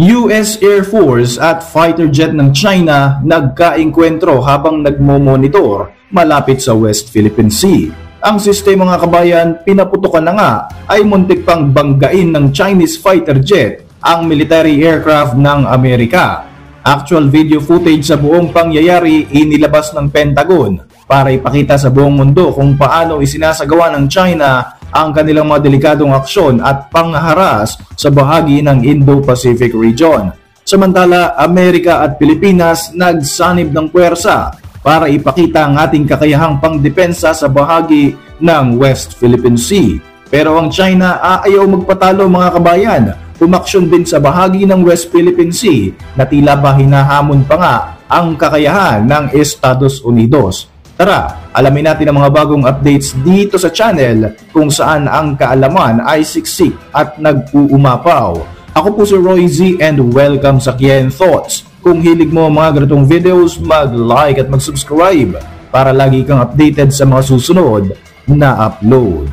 US Air Force at fighter jet ng China nagkaengkwentro habang nagmo-monitor malapit sa West Philippine Sea. Ang sistema mga kabayan, pinaputukan na nga ay muntik pang banggain ng Chinese fighter jet ang military aircraft ng Amerika. Actual video footage sa buong pangyayari inilabas ng Pentagon para ipakita sa buong mundo kung paano isinasagawa ng China ang kanilang mga delikadong aksyon at pangharas sa bahagi ng Indo-Pacific region. Samantala, Amerika at Pilipinas nagsanib ng puwersa para ipakita ang ating kakayahang pangdepensa sa bahagi ng West Philippine Sea. Pero ang China ayaw magpatalo mga kabayan. Umaksyon din sa bahagi ng West Philippine Sea na tila ba hinahamon pa nga ang kakayahan ng Estados Unidos. Tara, alamin natin ang mga bagong updates dito sa channel kung saan ang kaalaman ay siksik at nag-uumapaw. Ako po si Roy Z and welcome sa Kien Thoughts. Kung hilig mo ang mga ganitong videos, mag-like at mag-subscribe para lagi kang updated sa mga susunod na upload.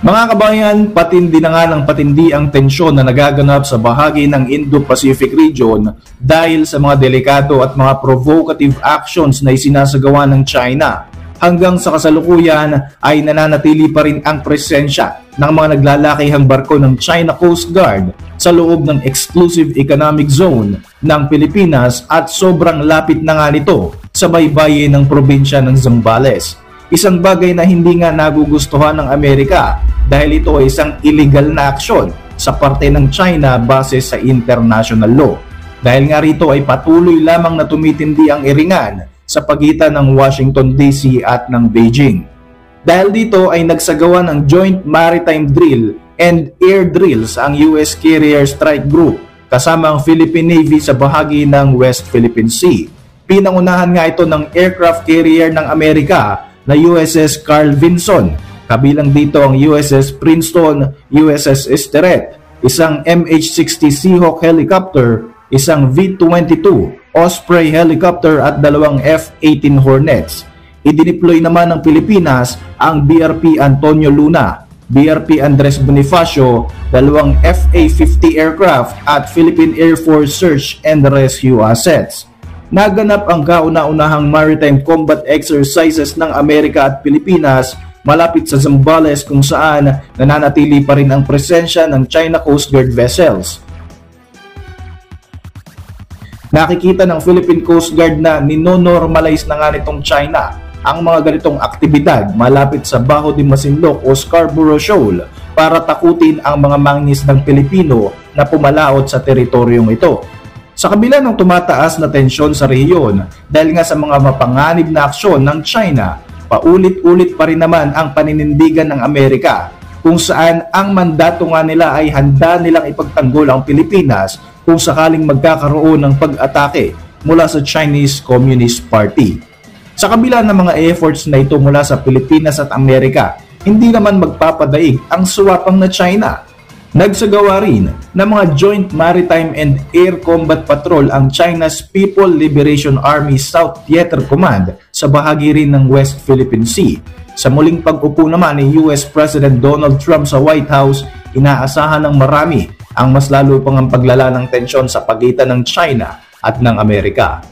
Mga kabayan, patindi na nga ng patindi ang tensyon na nagaganap sa bahagi ng Indo-Pacific region dahil sa mga delikado at mga provocative actions na isinasagawa ng China. Hanggang sa kasalukuyan ay nananatili pa rin ang presensya ng mga naglalakihang barko ng China Coast Guard sa loob ng Exclusive Economic Zone ng Pilipinas at sobrang lapit na nga nito sa baybayin ng probinsya ng Zambales. Isang bagay na hindi nga nagugustuhan ng Amerika dahil ito ay isang illegal na aksyon sa parte ng China base sa international law. Dahil nga rito ay patuloy lamang na tumitindi ang iringan sa pagitan ng Washington DC at ng Beijing. Dahil dito ay nagsagawa ng Joint Maritime Drill and Air Drills ang US Carrier Strike Group kasama ang Philippine Navy sa bahagi ng West Philippine Sea. Pinangunahan nga ito ng aircraft carrier ng Amerika na USS Carl Vinson, kabilang dito ang USS Princeton, USS Esteret, isang MH-60 Seahawk helicopter, isang V-22 Osprey helicopter at dalawang F-18 Hornets. Idineploy naman ng Pilipinas ang BRP Antonio Luna, BRP Andres Bonifacio, dalawang FA-50 aircraft at Philippine Air Force Search and Rescue Assets. Naganap ang kauna-unahang maritime combat exercises ng Amerika at Pilipinas malapit sa Zambales kung saan nananatili pa rin ang presensya ng China Coast Guard vessels. Nakikita ng Philippine Coast Guard na ninonormalize na nga nitong China ang mga ganitong aktibidad malapit sa Bajo de Masinloc o Scarborough Shoal para takutin ang mga mangingisdang Pilipino na pumalaot sa teritoryong ito. Sa kabila ng tumataas na tensyon sa rehiyon dahil nga sa mga mapanganib na aksyon ng China, paulit-ulit pa rin naman ang paninindigan ng Amerika kung saan ang mandato nga nila ay handa nilang ipagtanggol ang Pilipinas kung sakaling magkakaroon ng pag-atake mula sa Chinese Communist Party. Sa kabila ng mga efforts na ito mula sa Pilipinas at Amerika, hindi naman magpapadaig ang suwapang na China. Nagsagawa rin ng mga Joint Maritime and Air Combat Patrol ang China's People Liberation Army South Theater Command sa bahagi rin ng West Philippine Sea. Sa muling pag-upo naman ni US President Donald Trump sa White House, inaasahan ng marami ang mas lalo pang ang paglala ng tensyon sa pagitan ng China at ng Amerika.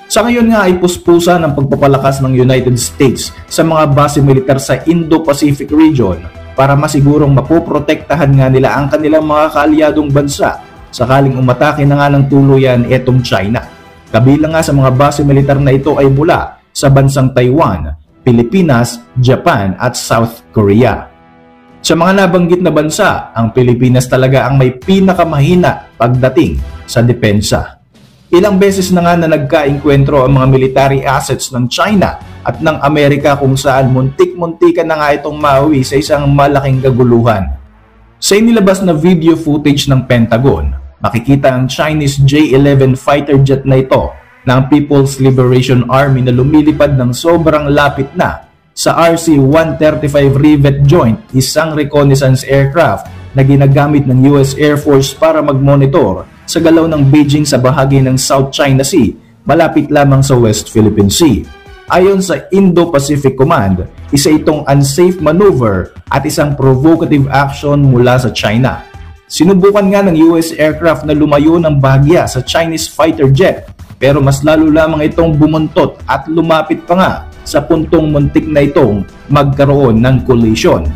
Sa ngayon nga ay puspusan ang pagpapalakas ng United States sa mga base militar sa Indo-Pacific region para masigurong mapoprotektahan nga nila ang kanilang mga kaalyadong bansa sakaling umatake na nga ng tuluyan etong China. Kabilang nga sa mga base militar na ito ay mula sa bansang Taiwan, Pilipinas, Japan at South Korea. Sa mga nabanggit na bansa, ang Pilipinas talaga ang may pinakamahina pagdating sa depensa. Ilang beses na nga na nagkaengkwentro ang mga military assets ng China at ng Amerika kung saan muntik-muntikan na nga itong mauwi sa isang malaking kaguluhan. Sa inilabas na video footage ng Pentagon, makikita ang Chinese J-11 fighter jet na ito ng People's Liberation Army na lumilipad ng sobrang lapit na sa RC-135 Rivet Joint, isang reconnaissance aircraft na ginagamit ng US Air Force para mag-monitor sa galaw ng Beijing sa bahagi ng South China Sea, malapit lamang sa West Philippine Sea. Ayon sa Indo-Pacific Command, isa itong unsafe maneuver at isang provocative action mula sa China. Sinubukan nga ng US aircraft na lumayo ng bahagya sa Chinese fighter jet, pero mas lalo lamang itong bumuntot at lumapit pa nga sa puntong muntik na itong magkaroon ng collision.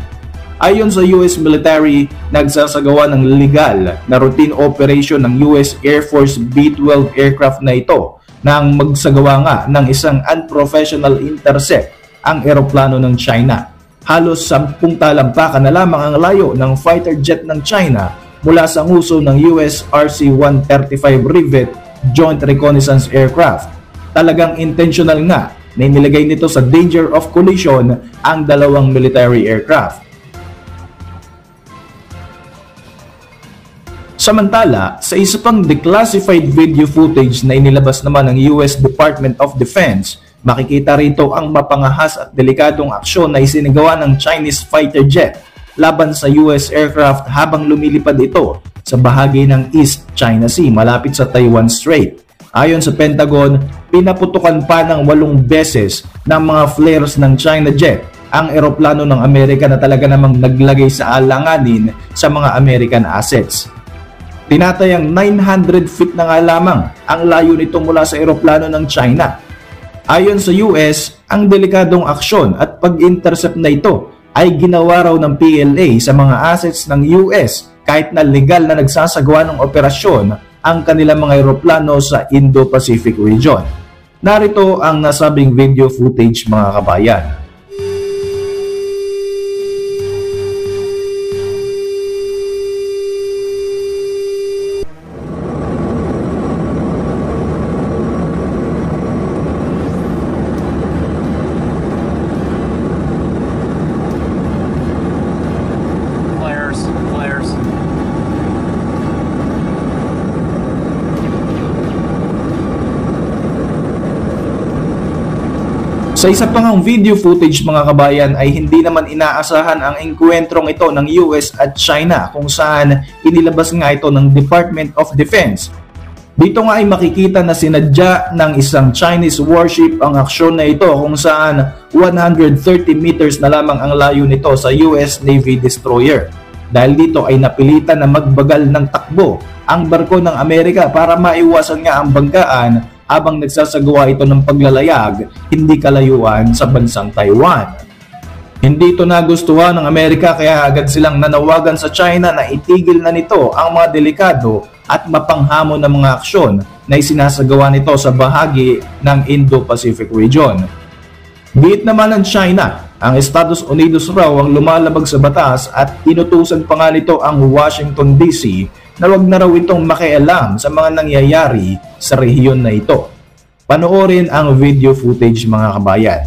Ayon sa US military, nagsasagawa ng legal na routine operation ng US Air Force B-12 aircraft na ito nang magsagawa nga ng isang unprofessional intercept ang eroplano ng China. Halos 10 talampakan na lamang ang layo ng fighter jet ng China mula sa nguso ng US RC-135 Rivet Joint Reconnaissance Aircraft. Talagang intentional nga na inilagay nito sa danger of collision ang dalawang military aircraft. Samantala, sa isa pang declassified video footage na inilabas naman ng US Department of Defense, makikita rito ang mapangahas at delikadong aksyon na isinagawa ng Chinese fighter jet laban sa US aircraft habang lumilipad ito sa bahagi ng East China Sea malapit sa Taiwan Strait. Ayon sa Pentagon, pinaputukan pa ng 8 beses ng mga flares ng China jet ang eroplano ng Amerika na talaga namang naglagay sa alanganin sa mga American assets. Tinatayang 900 feet na nga lamang ang layo nito mula sa eroplano ng China. Ayon sa US, ang delikadong aksyon at pag-intercept na ito ay ginawa raw ng PLA sa mga assets ng US kahit na legal na nagsasagawa ng operasyon ang kanilang mga eroplano sa Indo-Pacific region. Narito ang nasabing video footage mga kabayan. Sa isa pang video footage mga kabayan ay hindi naman inaasahan ang engkwentrong ito ng US at China kung saan inilabas nga ito ng Department of Defense. Dito nga ay makikita na sinadya ng isang Chinese warship ang aksyon na ito kung saan 130 meters na lamang ang layo nito sa US Navy destroyer. Dahil dito ay napilitan na magbagal ng takbo ang barko ng Amerika para maiwasan nga ang banggaan habang nagsasagawa ito ng paglalayag hindi kalayuan sa bansang Taiwan. Hindi ito nagustuhan ng Amerika kaya agad silang nanawagan sa China na itigil na nito ang mga delikado at mapanghamon na mga aksyon na isinasagawa nito sa bahagi ng Indo-Pacific region. Giit naman ng China, ang Estados Unidos raw ang lumalabag sa batas at inutusan pa nga nito ang Washington DC na wag na raw itong makialam sa mga nangyayari sa rehiyon na ito. Panoorin ang video footage mga kabayan.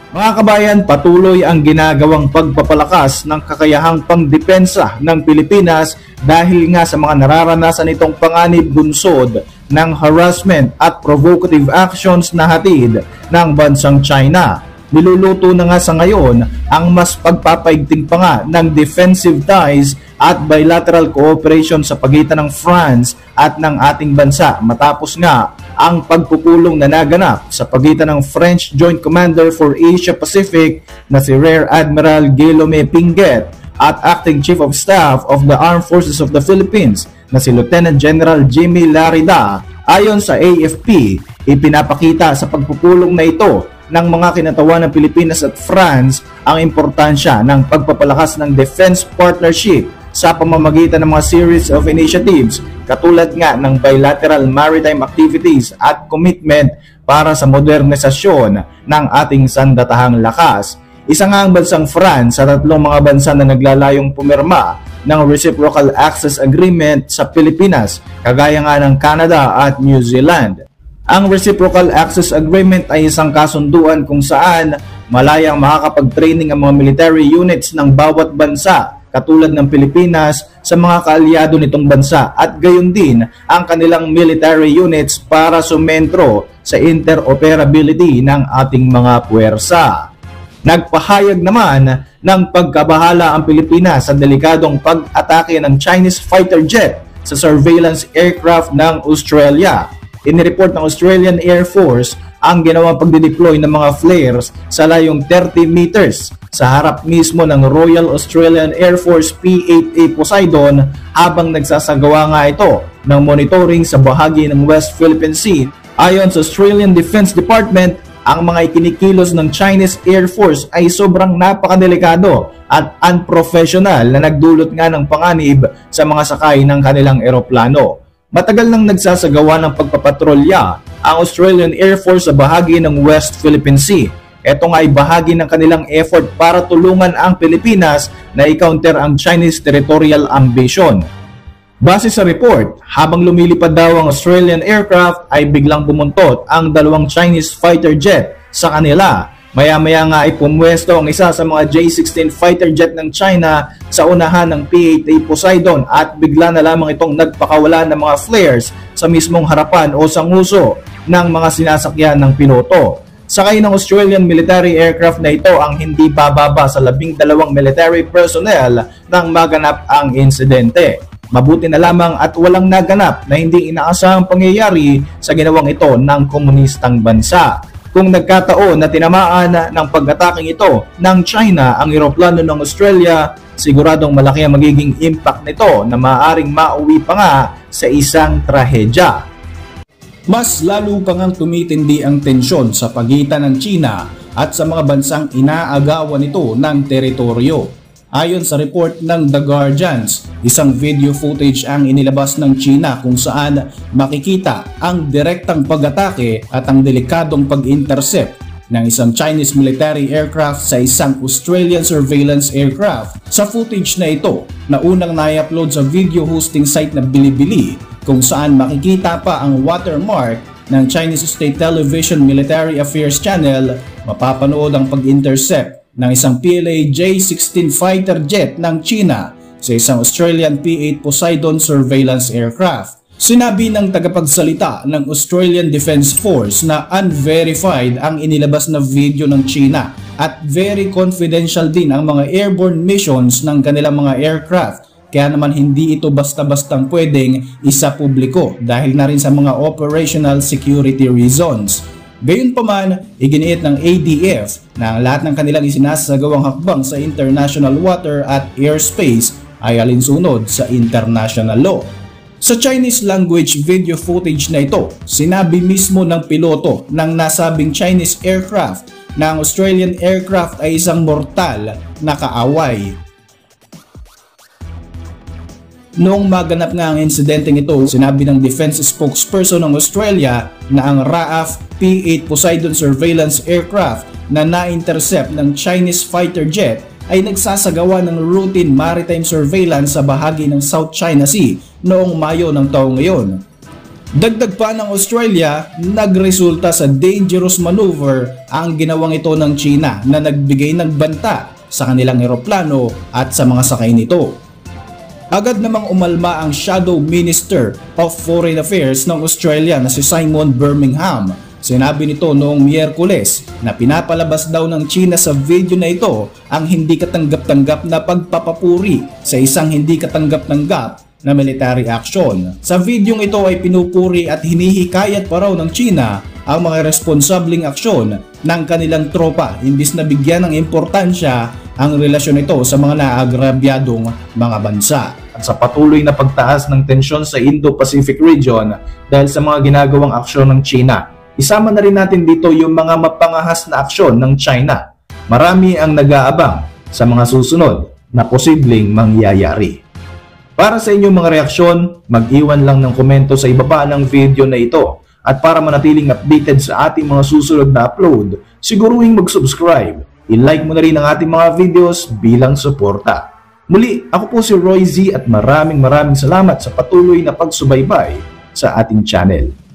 Mga kabayan, patuloy ang ginagawang pagpapalakas ng kakayahang pangdepensa ng Pilipinas dahil nga sa mga nararanasan itong panganib bunsod ng harassment at provocative actions na hatid ng bansang China. Niluluto na nga sa ngayon ang mas pagpapaigting pa nga ng defensive ties at bilateral cooperation sa pagitan ng France at ng ating bansa matapos nga ang pagpupulong na naganap sa pagitan ng French Joint Commander for Asia Pacific na si Rear Admiral Guillaume Pinget at Acting Chief of Staff of the Armed Forces of the Philippines na si Lieutenant General Jimmy Larida. Ayon sa AFP, ipinapakita sa pagpupulong na ito ng mga kinatawan ng Pilipinas at France ang importansya ng pagpapalakas ng defense partnership sa pamamagitan ng mga series of initiatives katulad nga ng bilateral maritime activities at commitment para sa modernisasyon ng ating sandatahang lakas. Isa nga ang bansang France sa 3 mga bansa na naglalayong pumirma ng Reciprocal Access Agreement sa Pilipinas, kagaya nga ng Canada at New Zealand. Ang Reciprocal Access Agreement ay isang kasunduan kung saan malayang makakapag-training ang mga military units ng bawat bansa katulad ng Pilipinas sa mga kaalyado nitong bansa at gayon din ang kanilang military units para sumentro sa interoperability ng ating mga puwersa. Nagpahayag naman ng pagkabahala ang Pilipinas sa delikadong pag-atake ng Chinese fighter jet sa surveillance aircraft ng Australia. Inireport ng Australian Air Force ang ginawang pagdideploy ng mga flares sa layong 30 meters sa harap mismo ng Royal Australian Air Force P-8A Poseidon habang nagsasagawa nga ito ng monitoring sa bahagi ng West Philippine Sea. Ayon sa Australian Defense Department, ang mga ikinikilos ng Chinese Air Force ay sobrang napakadelikado at unprofessional na nagdulot nga ng panganib sa mga sakay ng kanilang eroplano. Matagal nang nagsasagawa ng pagpapatrolya ang Australian Air Force sa bahagi ng West Philippine Sea. Ito nga ay bahagi ng kanilang effort para tulungan ang Pilipinas na i-counter ang Chinese territorial ambition. Base sa report, habang lumilipad daw ang Australian aircraft ay biglang bumuntot ang dalawang Chinese fighter jet sa kanila. Maya-maya nga ay pumwesto ang isa sa mga J-16 fighter jet ng China sa unahan ng P-8A Poseidon at bigla na lamang itong nagpakawala ng mga flares sa mismong harapan o sanguso ng mga sinasakyan ng piloto. Sakay ng Australian military aircraft na ito ang hindi bababa sa 12 military personnel nang maganap ang insidente. Mabuti na lamang at walang naganap na hindi inaasahang pangyayari sa ginawang ito ng komunistang bansa. Kung nagkataon na tinamaan ng pag-ataking ito ng China ang eroplano ng Australia, siguradong malaki ang magiging impact nito na maaaring mauwi pa nga sa isang trahedya. Mas lalo pa ngang tumitindi ang tensyon sa pagitan ng China at sa mga bansang inaagawan nito ng teritoryo. Ayon sa report ng The Guardians, isang video footage ang inilabas ng China kung saan makikita ang direktang pag-atake at ang delikadong pag-intercept ng isang Chinese military aircraft sa isang Australian surveillance aircraft. Sa footage na ito, na unang na-upload sa video hosting site na Bilibili, kung saan makikita pa ang watermark ng Chinese State Television Military Affairs Channel, mapapanood ang pag-intercept ng isang PLA J-16 fighter jet ng China sa isang Australian P-8 Poseidon surveillance aircraft. Sinabi ng tagapagsalita ng Australian Defence Force na unverified ang inilabas na video ng China at very confidential din ang mga airborne missions ng kanilang mga aircraft. Kaya naman hindi ito basta-bastang pwedeng isa-publiko dahil na rin sa mga operational security reasons. Gayunpaman, iginiit ng ADF na ang lahat ng kanilang isinasagawang hakbang sa international water at airspace ay alinsunod sa international law. Sa Chinese language video footage na ito, sinabi mismo ng piloto ng nasabing Chinese aircraft na ang Australian aircraft ay isang mortal na kaaway. Noong maganap nga ang insidenteng ito, sinabi ng defense spokesperson ng Australia na ang RAAF P-8 Poseidon surveillance aircraft na na-intercept ng Chinese fighter jet ay nagsasagawa ng routine maritime surveillance sa bahagi ng South China Sea noong Mayo ng taong ngayon. Dagdag pa ng Australia, nagresulta sa dangerous maneuver ang ginawang ito ng China na nagbigay ng banta sa kanilang eroplano at sa mga sakay nito. Agad namang umalma ang Shadow Minister of Foreign Affairs ng Australia na si Simon Birmingham. Sinabi nito noong Miyerkules na pinapalabas daw ng China sa video na ito ang hindi katanggap-tanggap na pagpapapuri sa isang hindi katanggap-tanggap na military action. Sa videong ito ay pinupuri at hinihikayat pa raw ng China ang mga responsabling aksyon ng kanilang tropa imbis na bigyan ng importansya ang relasyon nito sa mga naagrabyadong mga bansa. At sa patuloy na pagtaas ng tensyon sa Indo-Pacific region dahil sa mga ginagawang aksyon ng China, isama na rin natin dito yung mga mapangahas na aksyon ng China. Marami ang nag-aabang sa mga susunod na posibleng mangyayari. Para sa inyong mga reaksyon, mag-iwan lang ng komento sa ibaba ng video na ito. At para manatiling updated sa ating mga susunod na upload, siguruhin mag-subscribe. I-like mo na rin ang ating mga videos bilang suporta. Muli, ako po si Roy Z at maraming salamat sa patuloy na pagsubaybay sa ating channel.